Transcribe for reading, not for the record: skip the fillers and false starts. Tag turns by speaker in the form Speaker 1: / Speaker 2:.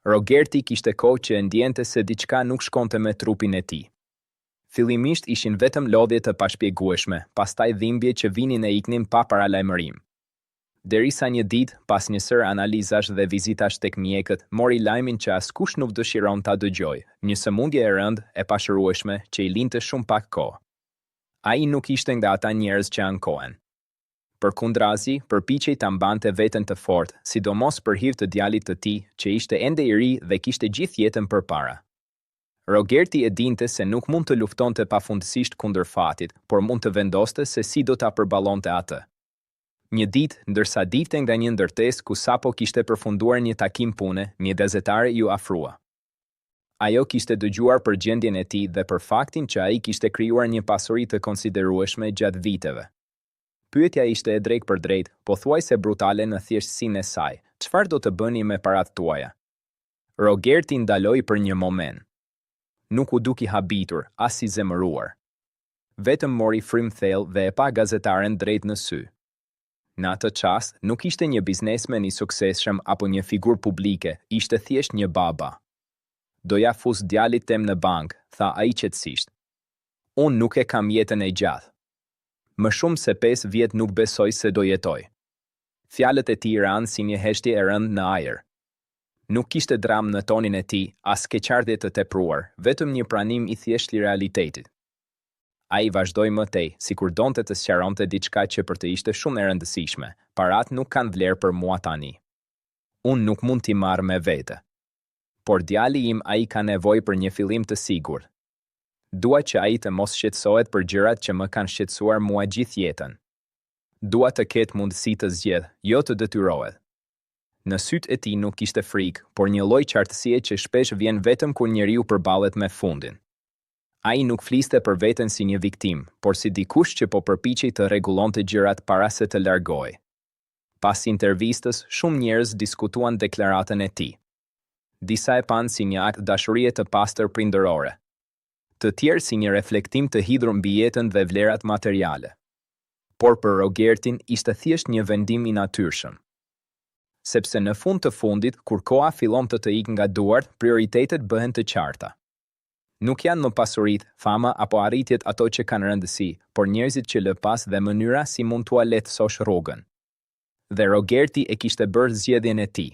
Speaker 1: Rogerti kishte kohë që ndjente se diçka nuk shkonte me trupin e tij. Fillimisht ishin vetëm lodhje të pashpjegueshme, pastaj dhimbje që vinin e iknin pa paralajmërim. Derisa një ditë, pas një sër analizash dhe vizitash tek mjekët, mori lajmin që askush nuk dëshiron ta dëgjojë, një sëmundje e rëndë e pashërueshme që i linte shumë pak kohë. Ai nuk ishte nga ata njerëz që ankohen. Përkundrazi, përpiqej ta mbante veten të fortë, sidomos për hir të djalit të tij, që ishte ende i ri dhe kishte gjithë jetën përpara. Rogerti e dinte se nuk mund të luftonte pafundësisht kundër fatit, por mund të vendoste se si do ta përballonte atë. Një ditë, ndërsa dilte nga një ndërtesë ku sapo kishte përfunduar një takim pune, një gazetare ju afrua. Ajo kishte dëgjuar për gjendjen e tij dhe për faktin që ai kishte krijuar një pasuri të konsiderueshme gjatë viteve. Pyetja ishte e drejtë për drejtë, pothuajse brutale në thjeshtësinë e saj. Çfarë do të bëni me paratë tuaja? Rogerti ndaloi për një moment. Nuk u duki habitur, as i zemëruar. Vetëm mori frym thellë dhe e pa gazetaren drejt në sy. Në atë çast, nuk ishte një biznesmen i suksesshëm apo një figurë publike, ishte thjesht një baba. Doja fus djalit tem në bank, tha ai qetësisht. Unë nuk e kam jetën e gjatë. Më shumë se 5 vjet nuk besoj se do jetoj. Fjalët e tij ranë si një heshtje e rëndë në ajër. Nuk kishte dram në tonin e tij, as keqardhje të tepruar, vetëm një pranim i thjeshtë i realitetit. Ai vazhdoi më tej, sikur donte të sqaronte diçka që për të ishte shumë e rëndësishme. Paratë nuk kanë vlerë për mua tani. Unë nuk mund t'i marr me vete. Por djali im ai ka nevojë për një fillim të sigurt. Dua që ai të mos shqetësohet për gjërat që më kanë shqetësuar mua gjithë jetën. Dua të ketë mundësi të zgjedhë, jo të detyrohet. Në sytë e tij nuk kishte frikë, por një lloj qartësie që shpesh vjen vetëm kur njeriu përballet me fundin. Ai nuk fliste për veten si një viktim, por si dikush që po përpiqej të rregullonte gjërat para se të largohej. Pas intervistës, shumë njerëz diskutuan deklaratën e tij. Disa e panë si një akt dashurie të pastër prindërore. Të tjerë si një reflektim të hidhur mbi jetën dhe vlerat materiale. Por për Rogertin ishte thjesht një vendim i natyrshëm. Sepse në fund të fundit, kur koha fillon të ikë nga duart, prioritetet bëhen të qarta. Nuk janë më pasuritë, fama apo arritjet ato që kanë rëndësi, por njerëzit që lë pas dhe mënyra si mund t'ua lehtësosh rrugën. Dhe Rogerti e kishte bërë zgjedhjen e tij.